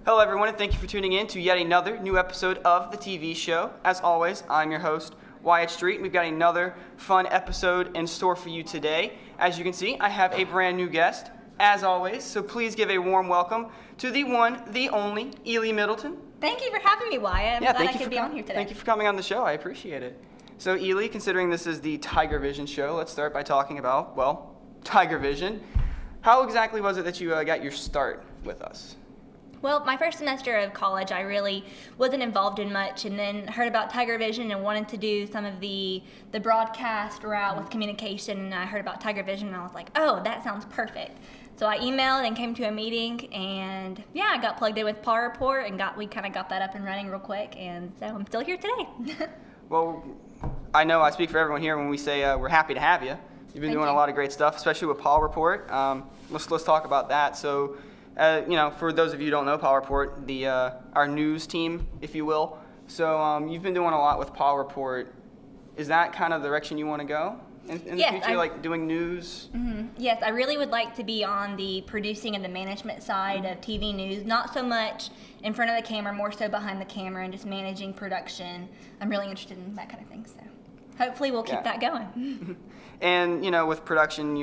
Hello everyone, and thank you for tuning in to yet another new episode of the TV show. As always, I'm your host, Wyatt Street, and we've got another fun episode in store for you today. As you can see, I have a brand new guest, as always, so please give a warm welcome to the one, the only, Ely Middleton. Thank you for having me, Wyatt. I'm glad I could be on here today. Thank you for coming on the show. I appreciate it. So Ely, considering this is the Tigervision show, let's start by talking about, well, Tigervision. How exactly was it that you got your start with us? Well, my first semester of college, I really wasn't involved in much, and then heard about Tigervision and wanted to do some of the broadcast route with communication, and I heard about Tigervision, and I was like, oh, that sounds perfect. So I emailed and came to a meeting, and yeah, I got plugged in with Paw Report, and we kind of got that up and running real quick, and so I'm still here today. Well, I know I speak for everyone here when we say we're happy to have you. You've been doing a lot of great stuff, especially with Paw Report. Let's talk about that. So, for those of you who don't know, Paw Report, our news team, if you will. So you've been doing a lot with Paw Report. Is that kind of the direction you want to go in the future, like doing news? Mm-hmm. Yes, I really would like to be on the producing and the management side of TV news, not so much in front of the camera, more so behind the camera and just managing production. I'm really interested in that kind of thing, so hopefully we'll keep that going. And, with production,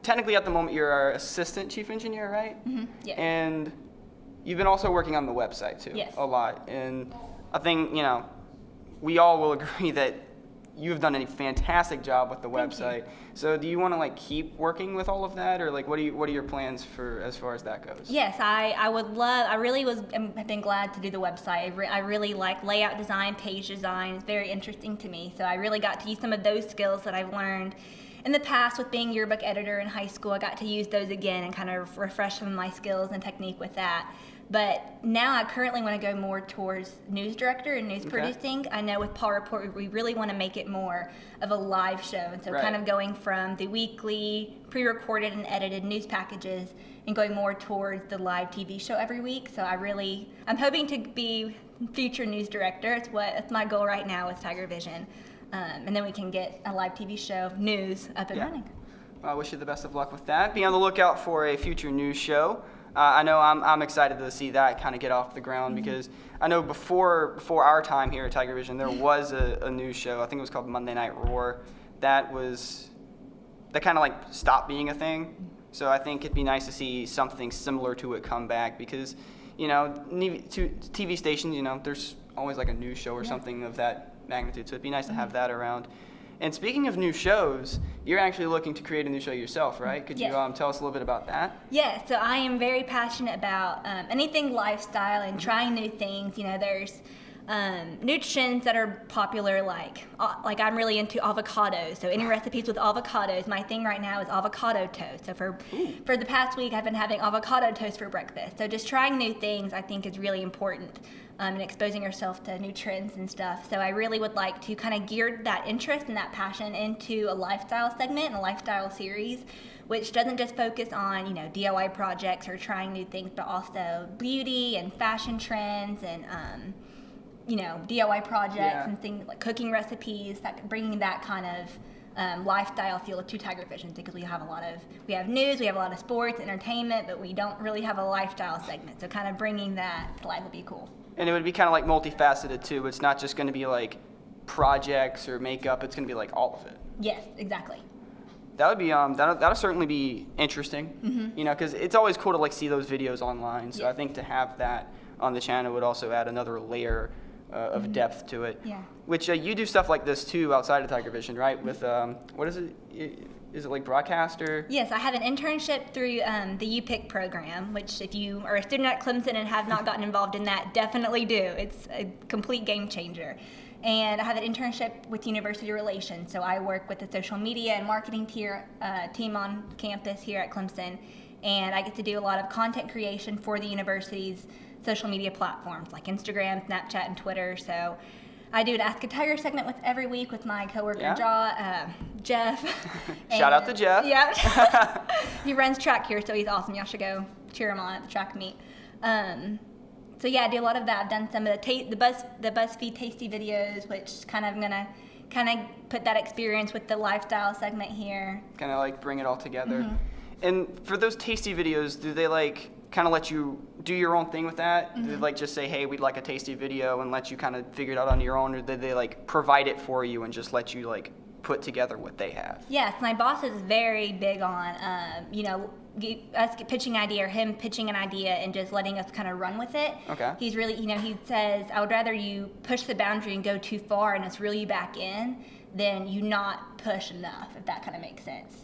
technically at the moment you're our assistant chief engineer, right? Mm-hmm. Yes. And you've been also working on the website too, yes, a lot. And I think, we all will agree that you've done a fantastic job with the website. So do you want to keep working with all of that, or what are your plans for as far as that goes? Yes, I would love. I really have been glad to do the website. I really like layout design, page design. It's very interesting to me. So I really got to use some of those skills that I've learned in the past with being yearbook editor in high school. I got to use those again and kind of refresh some of my skills and technique with that. But now I currently want to go more towards news director and news producing. I know with Paw Report, we really want to make it more of a live show. And so kind of going from the weekly pre-recorded and edited news packages and going more towards the live TV show every week. So I'm hoping to be future news director. It's my goal right now with Tigervision. And then we can get a live TV show, news, up and running. Well, I wish you the best of luck with that. Be on the lookout for a future news show. I know I'm excited to see that kind of get off the ground, because I know before our time here at Tigervision, there was a news show. I think it was called Monday Night Roar. That kind of stopped being a thing. So I think it'd be nice to see something similar to it come back, because TV stations, there's always a news show or something of that magnitude. So it'd be nice to have that around. And speaking of new shows, you're actually looking to create a new show yourself, right? Could you tell us a little bit about that? Yeah, so I am very passionate about anything lifestyle and trying new things. There's new trends that are popular, like I'm really into avocados. So any recipes with avocados. My thing right now is avocado toast. So for the past week, I've been having avocado toast for breakfast. So just trying new things, I think, is really important. And exposing yourself to new trends and stuff. So I really would like to kind of gear that interest and that passion into a lifestyle segment and a lifestyle series, which doesn't just focus on, DIY projects or trying new things, but also beauty and fashion trends and, DIY projects and things like cooking recipes, bringing that kind of lifestyle feel to Tigervision, because we have news, we have a lot of sports, entertainment, but we don't really have a lifestyle segment. So kind of bringing that to life would be cool. And it would be kind of multifaceted too. It's not just going to be projects or makeup. It's going to be all of it. Yes, exactly. That would be that'll certainly be interesting. Because it's always cool to see those videos online. So I think to have that on the channel would also add another layer of depth to it. Yeah. Which you do stuff like this too outside of Tigervision, right? With what is it? Is it broadcaster? Yes, I have an internship through the UPIC program, which if you are a student at Clemson and have not gotten involved in that, definitely do. It's a complete game changer. And I have an internship with University Relations, so I work with the social media and marketing team on campus here at Clemson, and I get to do a lot of content creation for the university's social media platforms like Instagram, Snapchat, and Twitter. So I do an Ask a Tiger segment every week with my coworker Jeff. Shout out to Jeff. Yeah, he runs track here, so he's awesome. Y'all should go cheer him on at the track meet. So yeah, I do a lot of that. I've done some of the BuzzFeed Tasty videos, which I'm gonna put that experience with the lifestyle segment here. Kind of bring it all together. And for those tasty videos, do they kind of let you do your own thing with that? Did they like just say, hey, we'd like a tasty video and let you kind of figure it out on your own, or did they like provide it for you and just let you like put together what they have? Yes, my boss is very big on, us pitching an idea or him pitching an idea and just letting us kind of run with it. Okay. He's really, he says, I would rather you push the boundary and go too far and us reel you back in than you not push enough, if that kind of makes sense.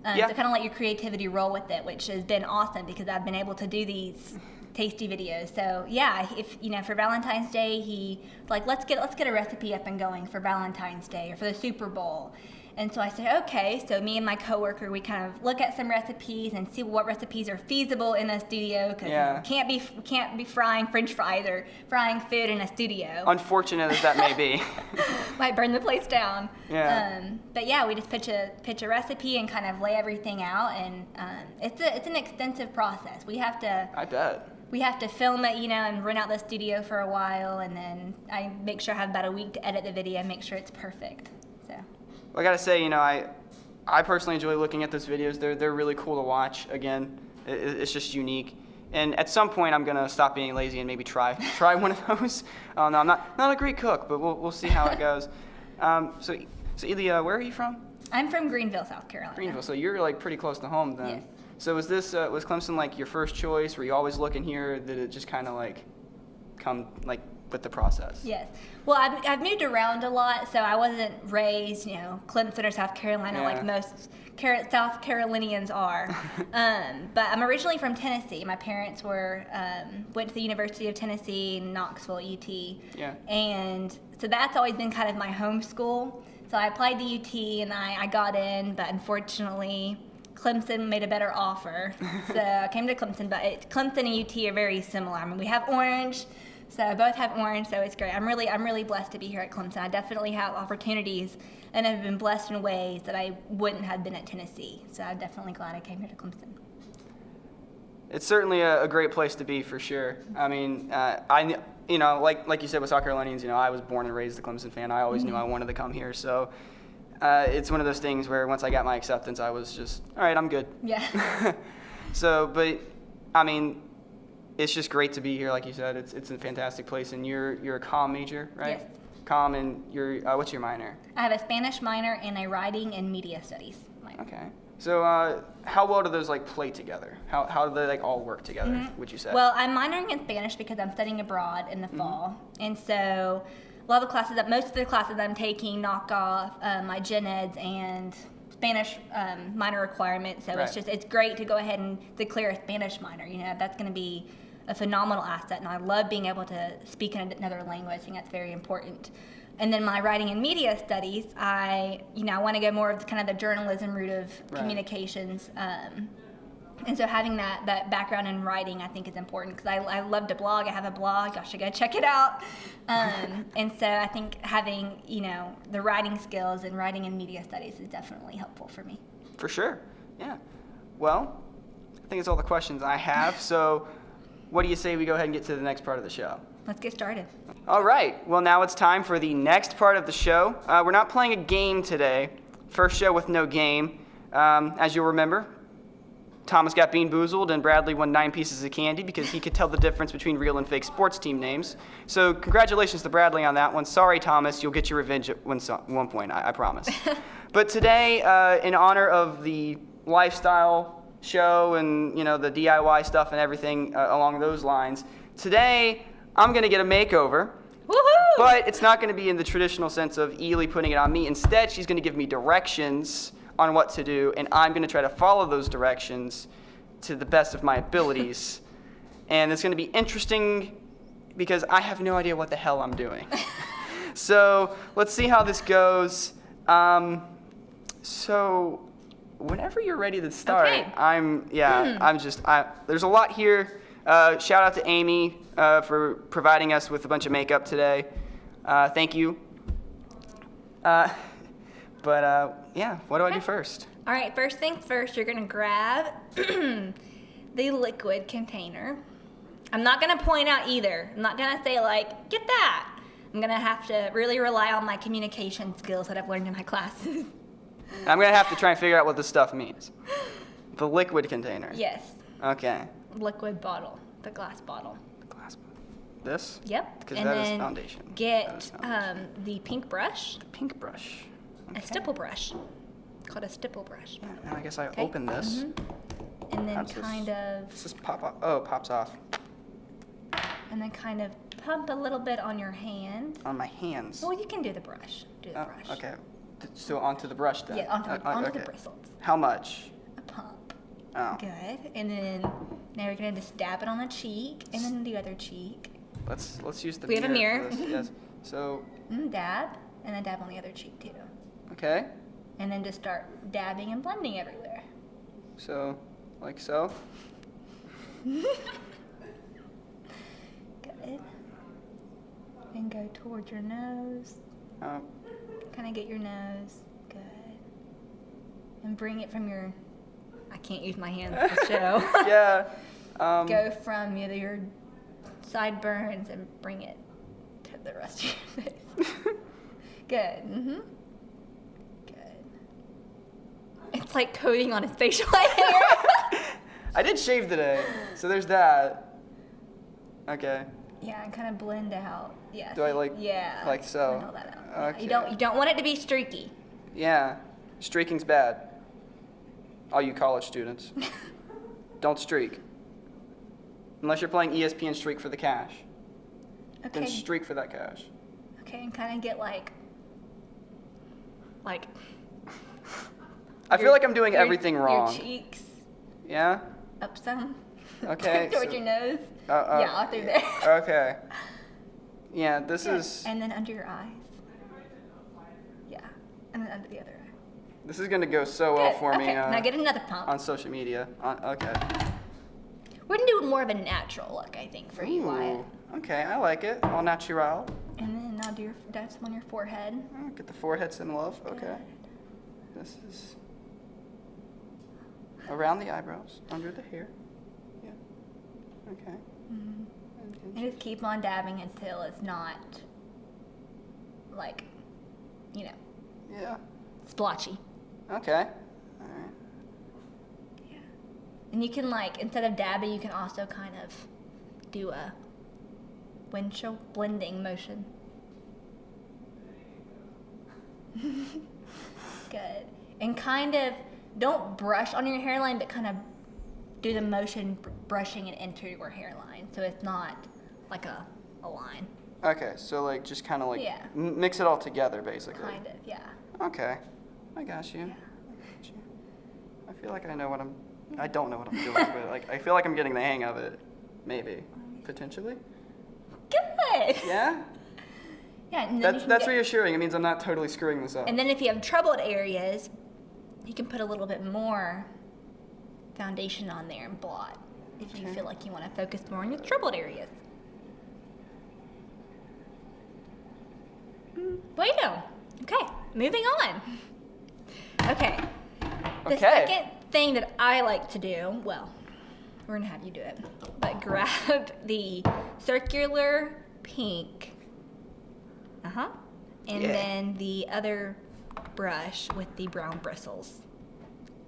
Yeah. So kind of let your creativity roll with it, which has been awesome because I've been able to do these tasty videos. So yeah, if for Valentine's Day, he like let's get a recipe up and going for Valentine's Day or for the Super Bowl. And so I said, okay. So me and my coworker, we kind of look at some recipes and see what recipes are feasible in a studio because we can't be frying French fries or frying food in a studio. Unfortunate as that may be. Might burn the place down. Yeah. But yeah, we just pitch a recipe and kind of lay everything out, and it's an extensive process. We have to. I bet. We have to film it, and rent out the studio for a while, and then I make sure I have about a week to edit the video and make sure it's perfect. So. Well, I gotta say, I personally enjoy looking at those videos. They're really cool to watch. Again, it's just unique. And at some point, I'm gonna stop being lazy and maybe try one of those. No, I'm not a great cook, but we'll see how it goes. So Ely, where are you from? I'm from Greenville, South Carolina. Greenville. So you're like pretty close to home then. Yes. So was Clemson like your first choice? Were you always looking here? Did it just kind of like come like with the process? Yes. Well, I've moved around a lot, so I wasn't raised, Clemson or South Carolina like most South Carolinians are. But I'm originally from Tennessee. My parents went to the University of Tennessee in Knoxville, UT. Yeah. And so that's always been kind of my home school. So I applied to UT and I got in, but unfortunately Clemson made a better offer. So I came to Clemson, but Clemson and UT are very similar. I mean, we have orange. So both have orange, so it's great. I'm really blessed to be here at Clemson. I definitely have opportunities and have been blessed in ways that I wouldn't have been at Tennessee. So I'm definitely glad I came here to Clemson. It's certainly a great place to be for sure. I mean, like you said with South Carolinians, I was born and raised a Clemson fan. I always knew I wanted to come here. So it's one of those things where once I got my acceptance, I was just, all right, I'm good. Yeah. But I mean, it's just great to be here, like you said. It's a fantastic place, and you're a comm major, right? Yes. Comm, and what's your minor? I have a Spanish minor and a writing and media studies minor. Okay. So how well do those like play together? How do they like all work together? Would you say? Well, I'm minoring in Spanish because I'm studying abroad in the fall, and so a lot of the classes most of the classes I'm taking knock off my gen eds and Spanish minor requirements. So it's great to go ahead and declare a Spanish minor. That's going to be a phenomenal asset, and I love being able to speak in another language. I think that's very important. And then my writing and media studies, I want to go more of the, kind of the journalism route of communications. And so having that background in writing, I think is important because I love to blog. I have a blog. Y'all should go check it out. And so I think having, the writing skills and writing and media studies is definitely helpful for me. For sure. Yeah. Well, I think it's all the questions I have. So what do you say we go ahead and get to the next part of the show? Let's get started. All right. Well, now it's time for the next part of the show. We're not playing a game today. First show with no game. As you'll remember, Thomas got bean boozled and Bradley won 9 pieces of candy because he could tell the difference between real and fake sports team names. So congratulations to Bradley on that one. Sorry, Thomas. You'll get your revenge at one point, I promise. But today, in honor of the lifestyle show and the DIY stuff and everything along those lines, today I'm going to get a makeover. Woohoo! But it's not going to be in the traditional sense of Ely putting it on me. Instead, she's going to give me directions on what to do, and I'm going to try to follow those directions to the best of my abilities. And it's going to be interesting because I have no idea what the hell I'm doing. So let's see how this goes. So whenever you're ready to start, okay. There's a lot here. Shout out to Amy for providing us with a bunch of makeup today. Thank you. What do I do first? All right, first things first, you're going to grab the liquid container. I'm not going to point out either. I'm not going to say, get that. I'm going to have to really rely on my communication skills that I've learned in my classes. I'm going to have to try and figure out what this stuff means. The liquid container. Yes. Okay. liquid bottle, the glass bottle. The glass. This? Yep. Because and that then is foundation. Get That is foundation. the pink brush, The pink brush. a stipple brush, called a stipple brush. Yeah, and I guess I Okay. open this. And then How does this- kind of, Does this pop off? Oh, it pops off and then kind of pump a little bit on your hand. on my hands. Well, you can do the brush. Do the Oh, brush. okay. So onto the brush then. Yeah, onto Okay. the bristles. How much? A pump. Oh. Good. And then now you're gonna just dab it on the cheek, and then the other cheek. Let's use the We have a mirror. for this. Yes. So, Dab, and then dab on the other cheek too. okay. And then just start dabbing and blending everywhere. So, like so. Good. And go towards your nose. Oh, Kind of get your nose. Good. And bring it from your. I can't use my hands to show. yeah. Go from your sideburns and bring it to the rest of your face. Good. Good. It's like coating on his facial hair. I did shave today, so there's that. Okay. Yeah, and kind of blend out. Yeah. Do I like? Yeah. Like so. Blend all that out. Yeah, Okay. You don't want it to be streaky. Yeah. Streaking's bad. All you college students, don't streak. Unless you're playing ESPN Streak for the cash. Then Okay. streak for that cash. Okay, and kind of get like. I feel like I'm doing everything wrong. Your cheeks Yeah? up some. Okay. Towards so- your nose. Uh, Yeah, all through there. Okay. Yeah, this Good. is And then under your eyes. Yeah. And then under the other eye. this is gonna go so well Good. for Okay, me now get another pump. on social media. Okay. We're gonna do more of a natural look, I think, for you, Wyatt. Ooh, okay, I like it. All natural. And then now dab some on your forehead. Oh, get the forehead some love. Okay. This is around the eyebrows, under the hair. Yeah. Okay. And just keep on dabbing until it's not like, Yeah. splotchy. Okay. All right. Yeah. And you can instead of dabbing, you can also kind of do a windshield blending motion. Good. And kind of don't brush on your hairline, but kind of do the motion brushing it into your hairline, so it's not like a line. Okay, so just kind of Yeah. mix it all together, basically. Kind of, yeah. Okay, I got you. Yeah. I feel like I know what I don't know what I'm doing, but I feel like I'm getting the hang of it. Maybe, potentially. Good. Yeah. Yeah. And then That's reassuring. It means I'm not totally screwing this up. And then if you have troubled areas, you can put a little bit more foundation on there and blot if you feel like you want to focus more on your troubled areas. Bueno. Okay, moving on. Okay. The Okay. second thing that I like to do, well, we're going to have you do it, but grab the circular pink. And Yeah. then the other brush with the brown bristles.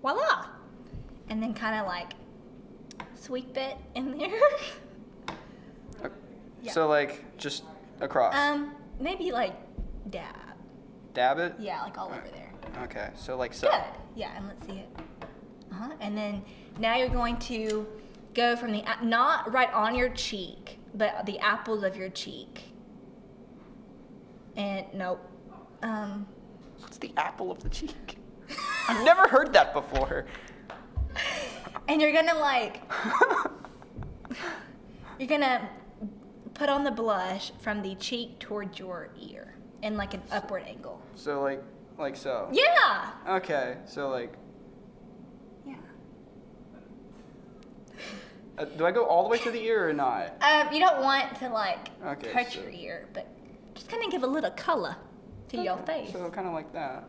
Voila! And then kind of sweep it in there. Yeah. So just across. Maybe dab. Dab it. Yeah, all over there. Okay, so so. Good. Yeah, and let's see it. And then now you're going to go from not right on your cheek, but the apples of your cheek. And nope. What's the apple of the cheek? I've never heard that before. And you're gonna you're gonna put on the blush from the cheek towards your ear in an upward angle. So like so. Yeah. Okay, so Yeah. do I go all the way to the ear or not? You don't want to Okay, touch so- your ear, but just kind of give a little color to your face. So kind of like that.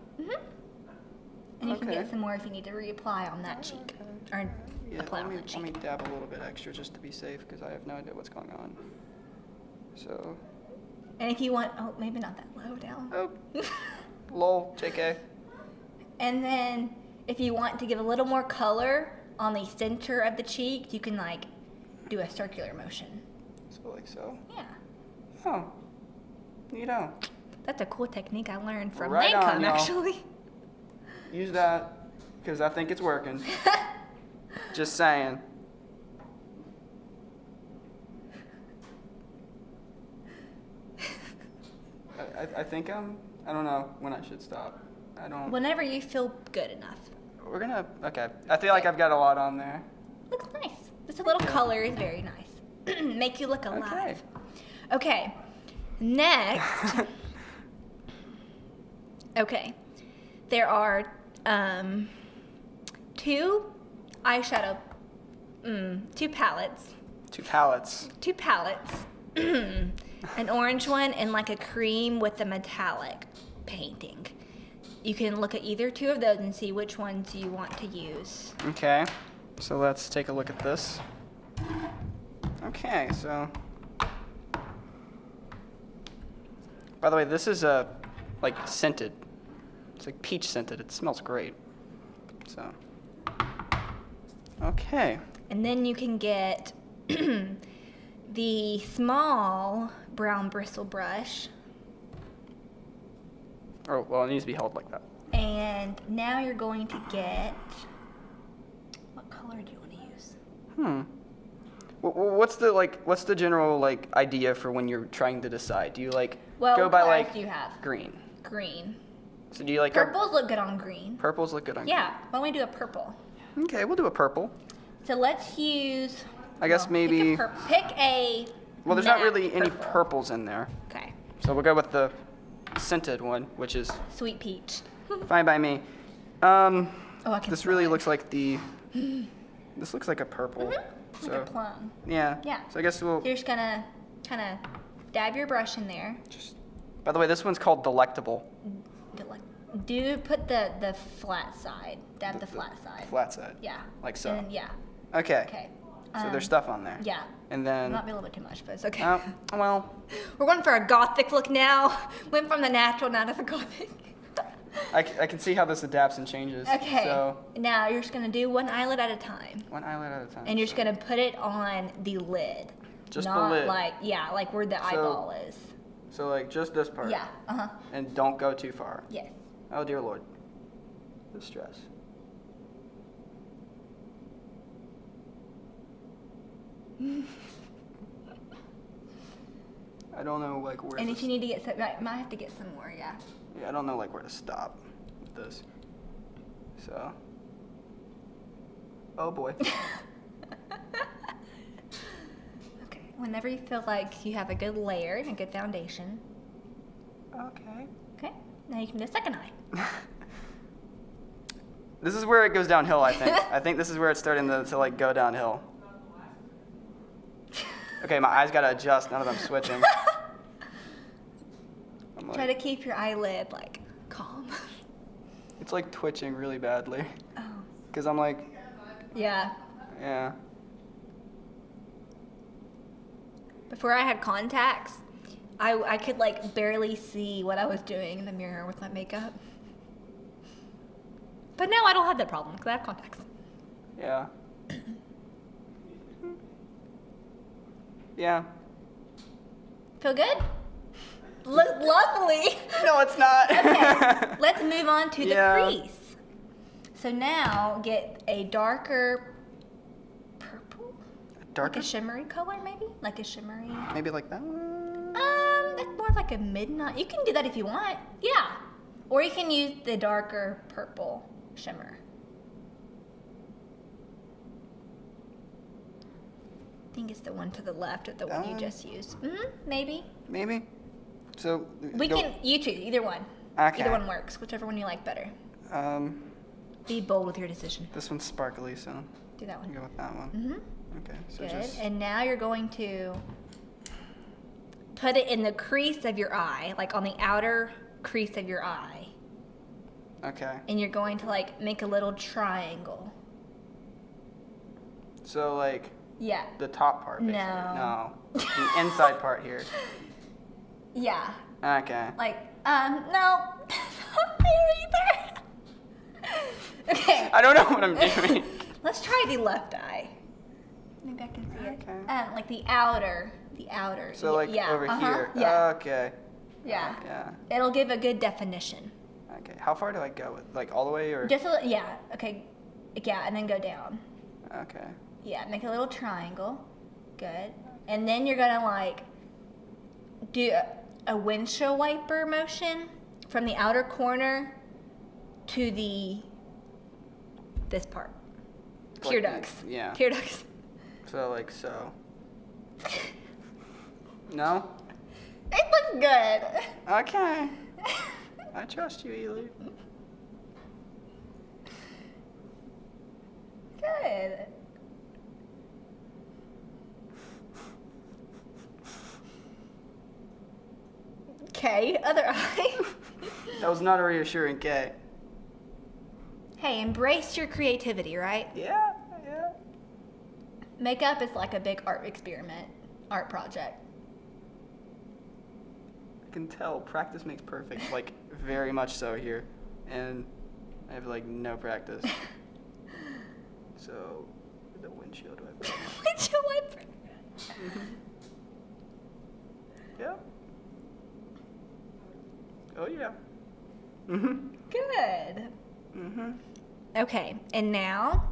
And you can okay. get some more if you need to reapply on that cheek or Yeah, apply let on me, that let me cheek. dab a little bit extra just to be safe because I have no idea what's going on. So, And if you want, maybe not that low down. oh, lol, JK. And then if you want to give a little more color on the center of the cheek, you can do a circular motion. So like so. Yeah. Oh. Neato. That's a cool technique I learned from Right on, Lancome, y'all. actually. Use that because I think it's working. Just saying. I think I don't know when I should stop. I don't. Whenever you feel good enough. We're gonna, okay. I feel like I've got a lot on there. Looks nice. Just a little color is very nice. Make you look alive. Okay. Next. Okay. There are two eyeshadow, two palettes. Two palettes. Two palettes. An orange one and like a cream with a metallic painting. You can look at either two of those and see which ones you want to use. Okay. So let's take a look at this. Okay, so. By the way, this is like scented. It's like peach scented. It smells great. So. Okay. And then you can get the small brown bristle brush. Oh, well, it needs to be held like that. And now you're going to get, what color do you want to use? What's the general like idea for when you're trying to decide? Do you like Well, go what by colors like do you have? green? Green. So do you like go- Purples look good on green. Purples look good on Yeah, why don't we do a purple? green. Okay, we'll do a purple. So let's use, I guess maybe. pick a Well, there's not matte really any purple. purples in there, Okay, so we'll go with the scented one, which is sweet peach. fine by me. Oh, I can This smell really it. looks like the. This looks like a purple. Like So a plum. yeah. Yeah. So I guess we'll. You're just gonna kind of dab your brush in there. Just. By the way, this one's called Delectable. Put the flat side. Dab the flat side. Flat side. Yeah. Like so. And yeah. Okay. Okay. So there's stuff on there. Yeah. And then. Might be a little bit too much, but it's okay. Oh, well. We're going for a gothic look now. Went from the natural now to the gothic. I can see how this adapts and changes. Okay. So Now you're just gonna do one eyelid at a time, one eyelid at a time. and you're just gonna put it on the lid. Just the not lid. like where the eyeball is. So like just this part. Yeah. And don't go too far. Yes. Oh dear Lord. The stress. I don't know like where. And if you need to get some, might have to get some more. Yeah. Yeah, I don't know like where to stop with this. So. Oh boy. Okay. Whenever you feel like you have a good layer and a good foundation. Okay. Okay. Now you can do a second eye. This is where it goes downhill, I think. I think this is where it's starting to like go downhill. Okay, my eyes gotta adjust now that I'm switching. I'm Try like, to keep your eyelid like calm. it's like twitching really badly. Oh. Cause I'm like, Yeah. yeah. Before I had contacts, I could like barely see what I was doing in the mirror with my makeup. But now I don't have that problem because I have contacts. Yeah. Yeah. Feel good? Look lovely. No, it's not. Okay, let's move on to the Yeah. crease. So now get a darker purple, Darker? like a shimmery color maybe, like a shimmery. Maybe like that one? That's more of like a midnight. You can do that if you want. Yeah. Or you can use the darker purple shimmer. I think it's the one to the left of the one you just used. Maybe. Maybe. So. You choose, either one. Okay. Either one works, whichever one you like better. Be bold with your decision. This one's sparkly, so Do that one. go with that one. Mm-hmm. Okay. So Good. just. And now you're going to put it in the crease of your eye, like on the outer crease of your eye. Okay. And you're going to like make a little triangle. So like. Yeah. The top part, basically. No. The inside part here. Yeah. Okay. Like, no. Not there either. Okay. I don't know what I'm doing. Let's try the left eye. Maybe I can see it. Okay. Like the outer. So like yeah, over here. Yeah. Okay. Yeah. Yeah. It'll give a good definition. Okay. How far do I go with? Like all the way or? Just yeah. Okay. Yeah, and then go down. Okay. Yeah, make a little triangle. Good. And then you're gonna like do a windshield wiper motion from the outer corner to this part. Tear Like ducts. yeah. Tear ducts. So like so. No? It looks good. Okay. I trust you, Ely. Good. Okay, other eye. That was not a reassuring K. Hey, embrace your creativity, right? Yeah, yeah. Makeup is like a big art experiment, art project. I can tell practice makes perfect, like very much so here. And I have like no practice. So, the windshield wiper. Windshield wiper. Yeah. Oh yeah. Mhm. Good. Mhm. Okay, and now,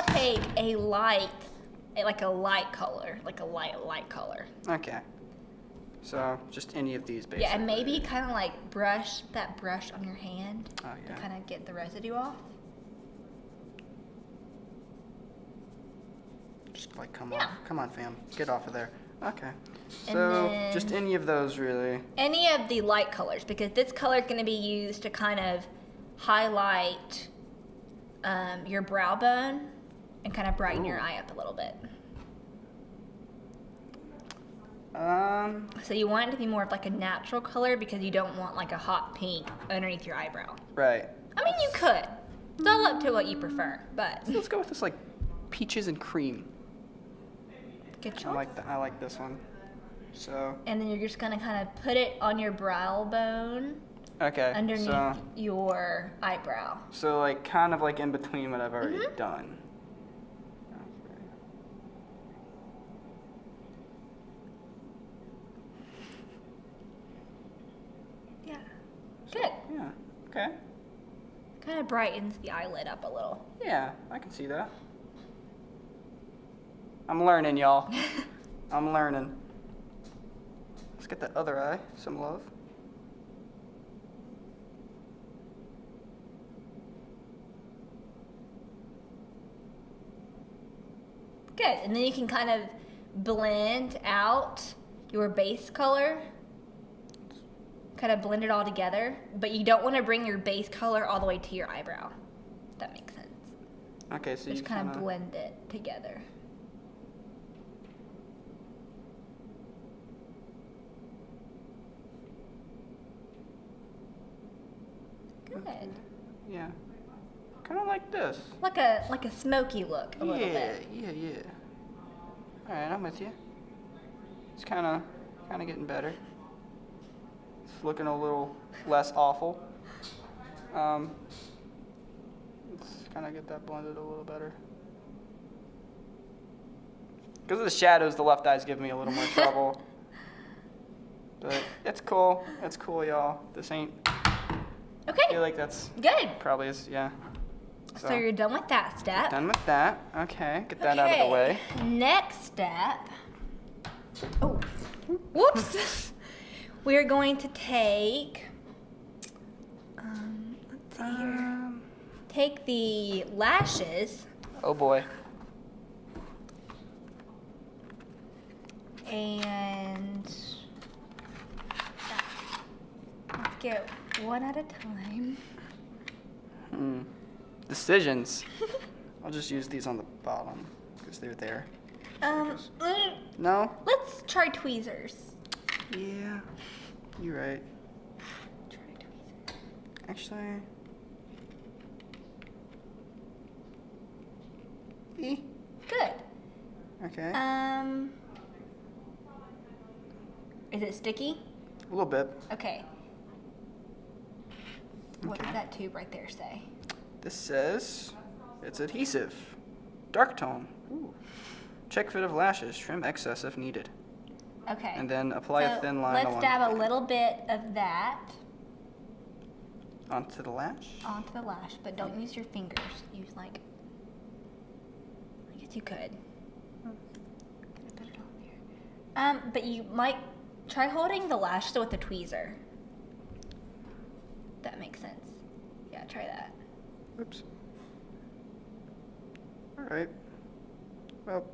take a light, like a light color, like a light color. Okay. So just any of these basically. Yeah, and maybe kind of like brush on your hand Oh to yeah. kind of get the residue off. Just like come Yeah. on, come on, fam, get off of there. Okay. And So then- just any of those really. Any of the light colors, because this color is going to be used to kind of highlight your brow bone and kind of brighten your Ooh. eye up a little bit. So you want it to be more of like a natural color because you don't want like a hot pink underneath your eyebrow. Right. I mean, you could. It's all up to what you prefer, but Let's go with this like peaches and cream. good I choice. I like this one. So And then you're just gonna kind of put it on your brow bone okay. underneath your eyebrow. So like kind of like in between what I've already done. Yeah. Good. Yeah. Okay. Kind of brightens the eyelid up a little. Yeah, I can see that. I'm learning, y'all. I'm learning. Let's get that other eye some love. Good. And then you can kind of blend out your base color. Kind of blend it all together. But you don't want to bring your base color all the way to your eyebrow. If that makes sense. Okay, so Just you kind of blend it together. Good. Yeah. Kind of like this. Like a smoky look a little Yeah, bit. yeah. All right, I'm with you. It's kind of getting better. It's looking a little less awful. Let's kind of get that blended a little better. Because of the shadows, the left eye's giving me a little more trouble. But it's cool. It's cool, y'all. This ain't. I Okay. feel like that's Good. probably is, yeah. So you're done with that step. Done with that. Okay, get that out of the way. Next step. Oh, whoops. We're going to take. Let's see here. Take the lashes Oh boy. and let's get one at a time. Decisions. I'll just use these on the bottom because they're there. No? Let's try tweezers. Yeah. You're right. Try tweezers. Actually. Good. Okay. Is it sticky? A little bit. Okay. What Okay. does that tube right there say? This says it's adhesive. Dark tone. Ooh. Check fit of lashes. Trim excess if needed. Okay. And then apply a thin line let's along dab the a band. little bit of that Onto the lash. onto the lash, but don't use your fingers. Use like, I guess you could. Gonna put it on there. But you might try holding the lash still with the tweezer. That makes sense. Yeah, try that. Oops. All right. Well,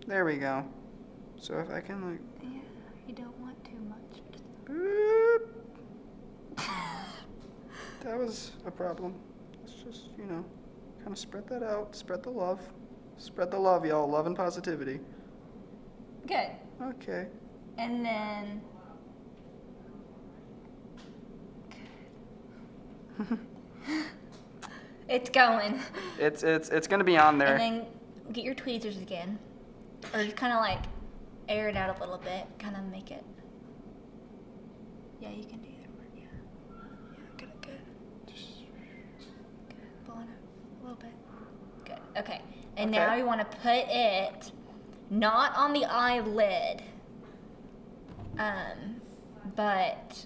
there we go. So if I can like. Yeah, you don't want too much. Boop. That was a problem. Let's just, kind of spread that out. Spread the love. Spread the love, y'all. Love and positivity. Good. Okay. And then. It's going. It's gonna be on there. And then get your tweezers again. Or just kind of like air it out a little bit. Kind of make it. Yeah, you can do that one. Yeah. Yeah, good. Good. Pull on it a little bit. Good. Okay. And Okay. now you want to put it not on the eyelid, but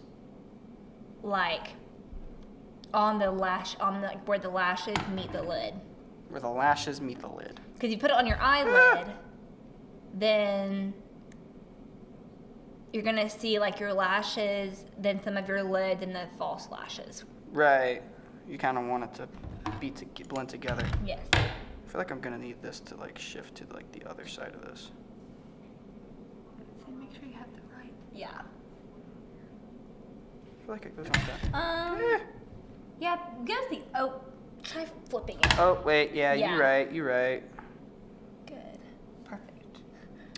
like on the lash, like where the lashes meet the lid. Where the lashes meet the lid. Because you put it on your eyelid, then you're gonna see like your lashes, then some of your lid, and the false lashes. Right. You kind of want it to blend together. Yes. I feel like I'm gonna need this to like shift to like the other side of this. So make sure you have the right. Yeah. I feel like it goes like that. Yeah. Give the try flipping it. Oh wait, yeah, Yeah. you're right. Good. Perfect.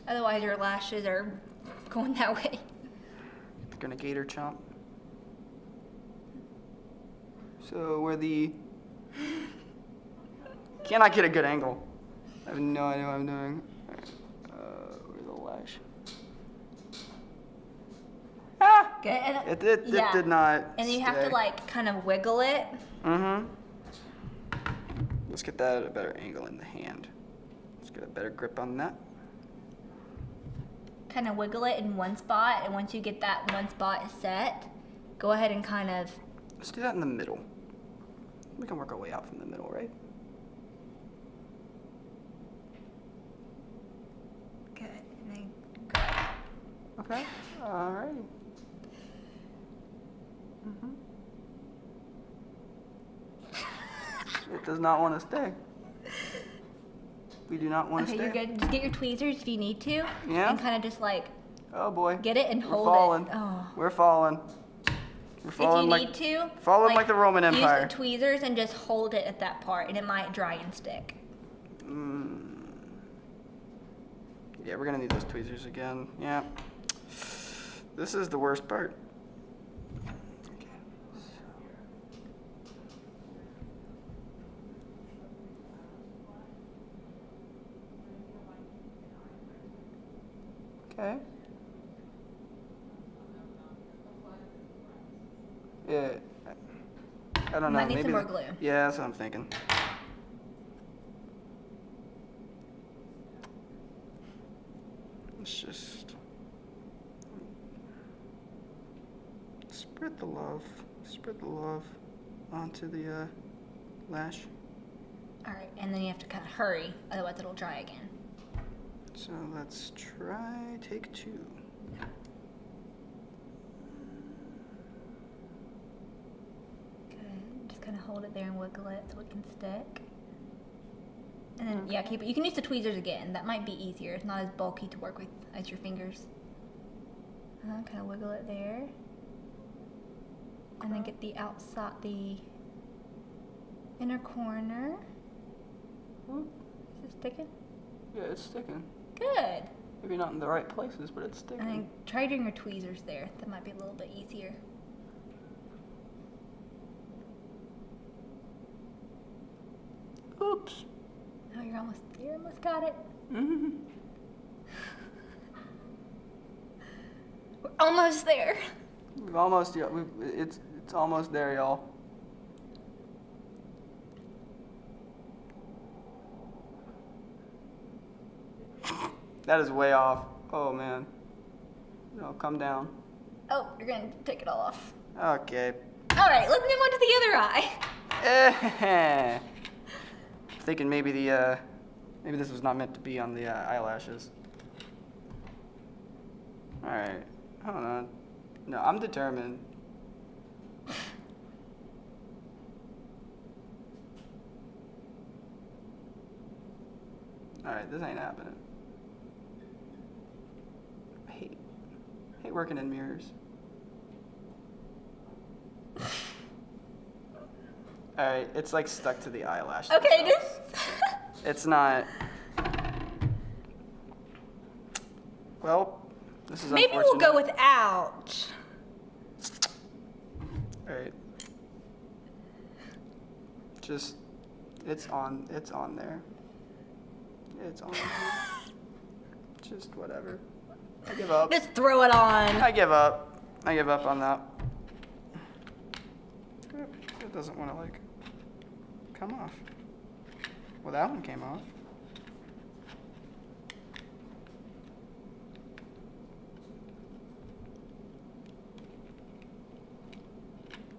Otherwise, your lashes are going that way. Gonna gator chomp. So where the cannot get a good angle. I have no idea what I'm doing. Where's the lash? Ah! Good. And, It did not. And you have to stay. like kind of wiggle it. Mm-hmm. Let's get that at a better angle in the hand. Let's get a better grip on that. Kind of wiggle it in one spot, and once you get that one spot set, go ahead and kind of. Let's do that in the middle. We can work our way out from the middle, right? Good. And then go. Okay. All right. Mm-hmm. It does not want to stay. We do not want to Okay, stay. you're good. Just get your tweezers if you need to. Yeah? And kind of just like Oh boy. get it and We're hold falling. it. Oh. We're falling. We're If falling you like need to, falling like the Roman Empire. Use the tweezers and just hold it at that part, and it might dry and stick. Yeah, we're gonna need those tweezers again. Yeah. This is the worst part. Okay. Okay. Yeah. I don't know. Might need maybe some more glue. Yeah, that's what I'm thinking. Let's just spread the love. Spread the love onto the lash. All right, and then you have to kind of hurry, otherwise it'll dry again. So let's try take two. Good. Just kind of hold it there and wiggle it so it can stick. And then, yeah, keep it. You can use the tweezers again. That might be easier. It's not as bulky to work with as your fingers. Kind of wiggle it there. And then get the outside, the inner corner. Ooh, Is it sticking? yeah, it's sticking. Good. Maybe not in the right places, but it's sticking. And then try doing your tweezers there. That might be a little bit easier. Oops. Oh, you almost got it. Mm-hmm. We're almost there. We've almost, yeah, it's almost there, y'all. That is way off. Oh, man. No, come down. Oh, you're gonna take it all off. Okay. All right, let's move on to the other eye. Thinking maybe maybe this was not meant to be on the eyelashes. All right. Hold on. No, I'm determined. All right, this ain't happening. I hate working in mirrors. All right, it's like stuck to the eyelash. Okay, just. It's not. Well, this is Maybe we'll go without. All right. Just, it's on there. It's on there. Just whatever. I give up. Just throw it on. I give up. I give up on that. It doesn't want to like come off. Well, that one came off.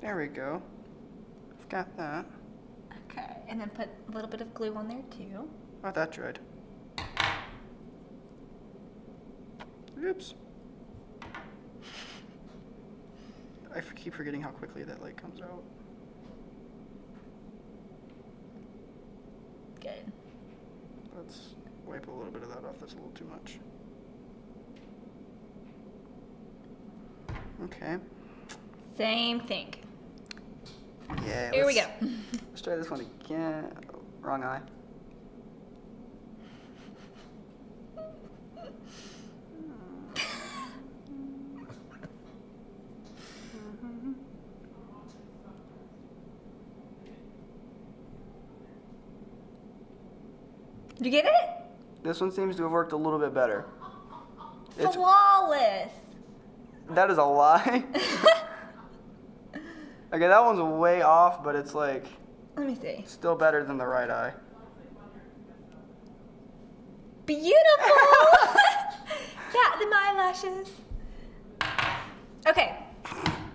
There we go. I've got that. Okay, and then put a little bit of glue on there too. Oh, that dried. Oops. I keep forgetting how quickly that light comes out. Good. Let's wipe a little bit of that off. That's a little too much. Okay. Same thing. Yeah. Here we go. Let's try this one again. Oh, wrong eye. Did you get it? This one seems to have worked a little bit better. It's, Flawless. that is a lie. Okay, that one's way off, but it's like Let me see. still better than the right eye. Beautiful. Yeah, the eyelashes. Okay.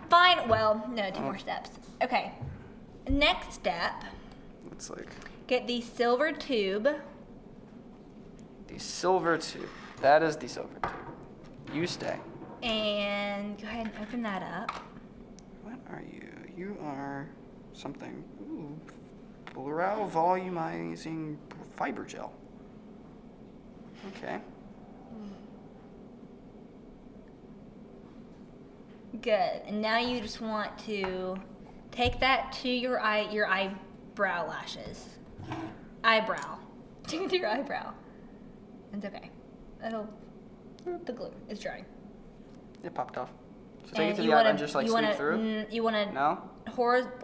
Fine. Well, no, two more steps. Okay. Next step. It's like Get the silver tube. the silver tube. That is the silver tube. You stay. And go ahead and open that up. What are you? You are something. Ooh, brow volumizing fiber gel. Okay. Good. And now you just want to take that to your eyebrow lashes. Eyebrow. Take it to your eyebrow. It's okay. The glue is drying. It popped off. So take it to you the eye wanna- and just like you sweep wanna- through? You want to No? hold it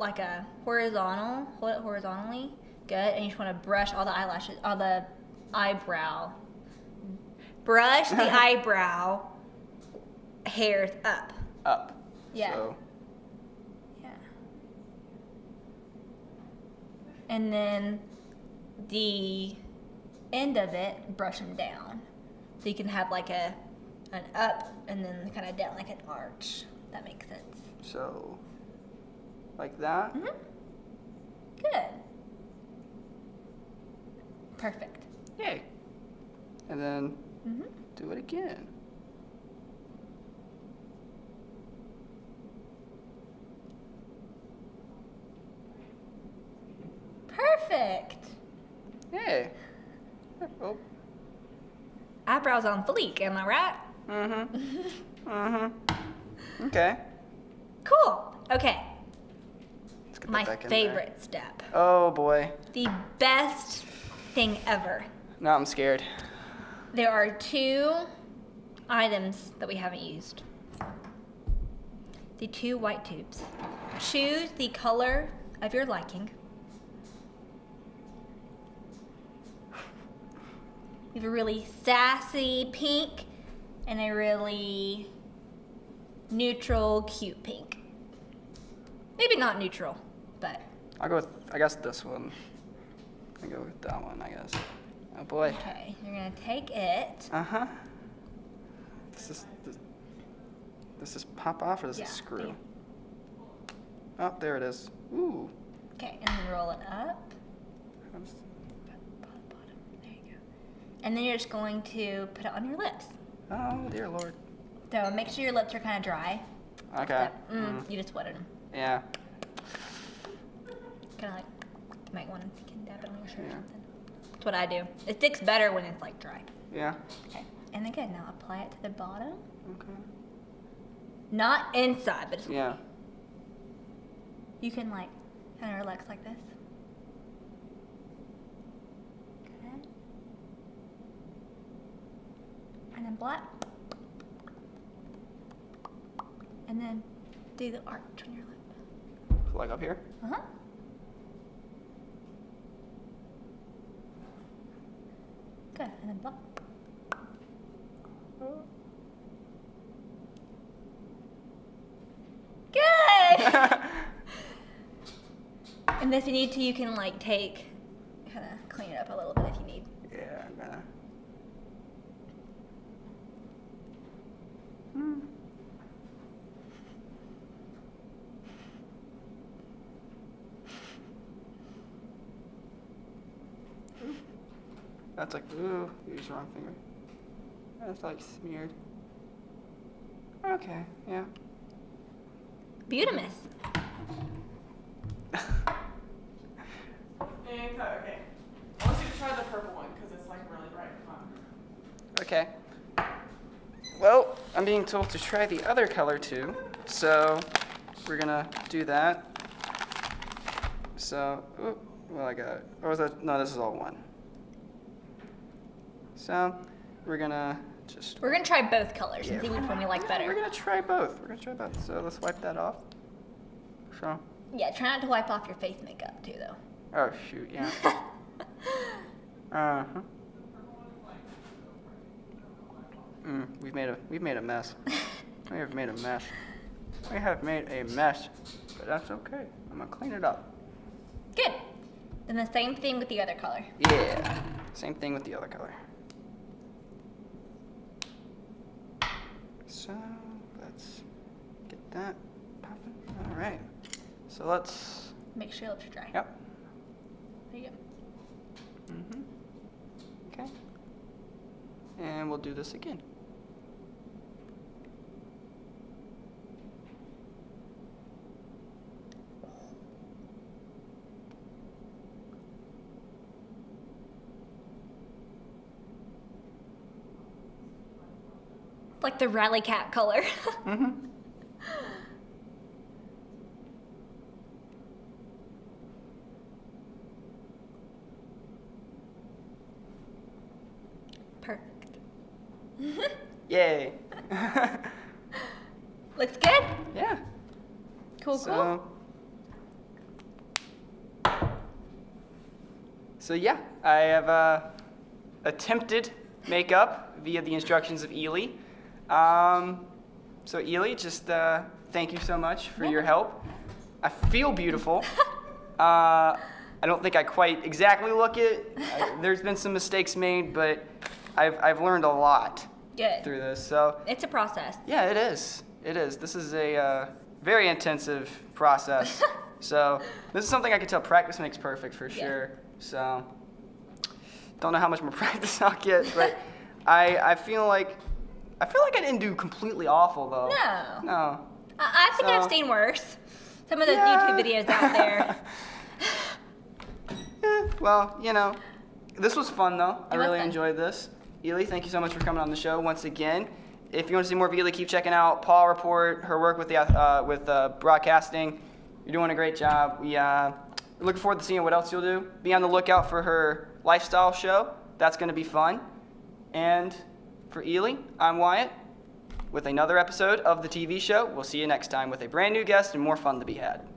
horizontally. Good. And you just want to brush all the eyelashes, all the eyebrow. Brush the eyebrow hairs up. Up. Yeah. So, Yeah. And then the end of it, brush them down. So you can have like an up and then kind of down like an arch. That makes sense. so like that? Mm-hmm. Good. Perfect. Yay. And then Mm-hmm. do it again. Perfect. Yay. Oh. Eyebrows on fleek, am I right? Mm-hmm. Mm-hmm. Okay. Cool. Okay. Let's get My that back in favorite step. there. Oh boy. The best thing ever. Now I'm scared. There are two items that we haven't used. The two white tubes. Choose the color of your liking. We have a really sassy pink and a really neutral, cute pink. Maybe not neutral, but I'll go with, I guess, this one. I go with that one, I guess. Oh boy. Okay, you're gonna take it. Uh-huh. Does this pop off or does Yeah, it screw? yeah. Oh, there it is. Ooh. Okay, and then roll it up. Bottom. There you go. And then you're just going to put it on your lips. Oh, dear Lord. So make sure your lips are kind of dry. Okay. You just wetted them. Yeah. Kind of like, you might want to dab it on your shirt or Yeah. something. That's what I do. It sticks better when it's like dry. Yeah. Okay. And then good, now apply it to the bottom. Okay. Not inside, but it's, Yeah. you can like kind of relax like this. Okay. And then black. And then do the arch on your lip. Like up here? Uh-huh. Good, and then black. Good! And if you need to, you can like kind of clean it up a little bit if you need. Yeah, I'm gonna. That's like, ooh, use the wrong finger. That's like smeared. Okay, yeah. Beautimus. And cut, okay. I want you to try the purple one because it's like really bright and fun. Okay. Well, I'm being told to try the other color too, so we're gonna do that. So, ooh, well, I got it. Or was that? No, this is all one. So, we're gonna just. We're gonna try both colors and Yeah. see which one we like We're better. gonna try both. We're gonna try both. So let's wipe that off. So. Yeah, try not to wipe off your face makeup too, though. Oh shoot, yeah. Uh huh. We've made a mess. We have made a mess. We have made a mess, but that's okay. I'm gonna clean it up. Good. Then the same thing with the other color. Yeah. Same thing with the other color. So let's get that popping. All right. So let's. Make sure your lips are dry. Yep. There you go. Mhm. Okay. And we'll do this again. Like the rally cat color. Mhm. Perfect. Yay. Looks good? Yeah. Cool, cool. So yeah, I have attempted makeup via the instructions of Ely. So Ely, just thank you so much for your help. I feel beautiful. I don't think I quite exactly look it. There's been some mistakes made, but I've learned a lot Good. through this. So It's a process. yeah, it is. It is. This is a very intensive process. So this is something I can tell practice makes perfect for sure. So don't know how much more practice I'll get, but I feel like I didn't do completely awful though. No. No. I think I've So- seen worse. Some of those Yeah. YouTube videos out there. Yeah, well, you know, this was fun though. I It was really fun. enjoyed this. Ely, thank you so much for coming on the show once again. If you want to see more of Ely, keep checking out Paw Report, her work with the broadcasting. You're doing a great job. We're looking forward to seeing what else you'll do. Be on the lookout for her lifestyle show. That's going to be fun. And for Ely, I'm Wyatt with another episode of the TV show. We'll see you next time with a brand new guest and more fun to be had.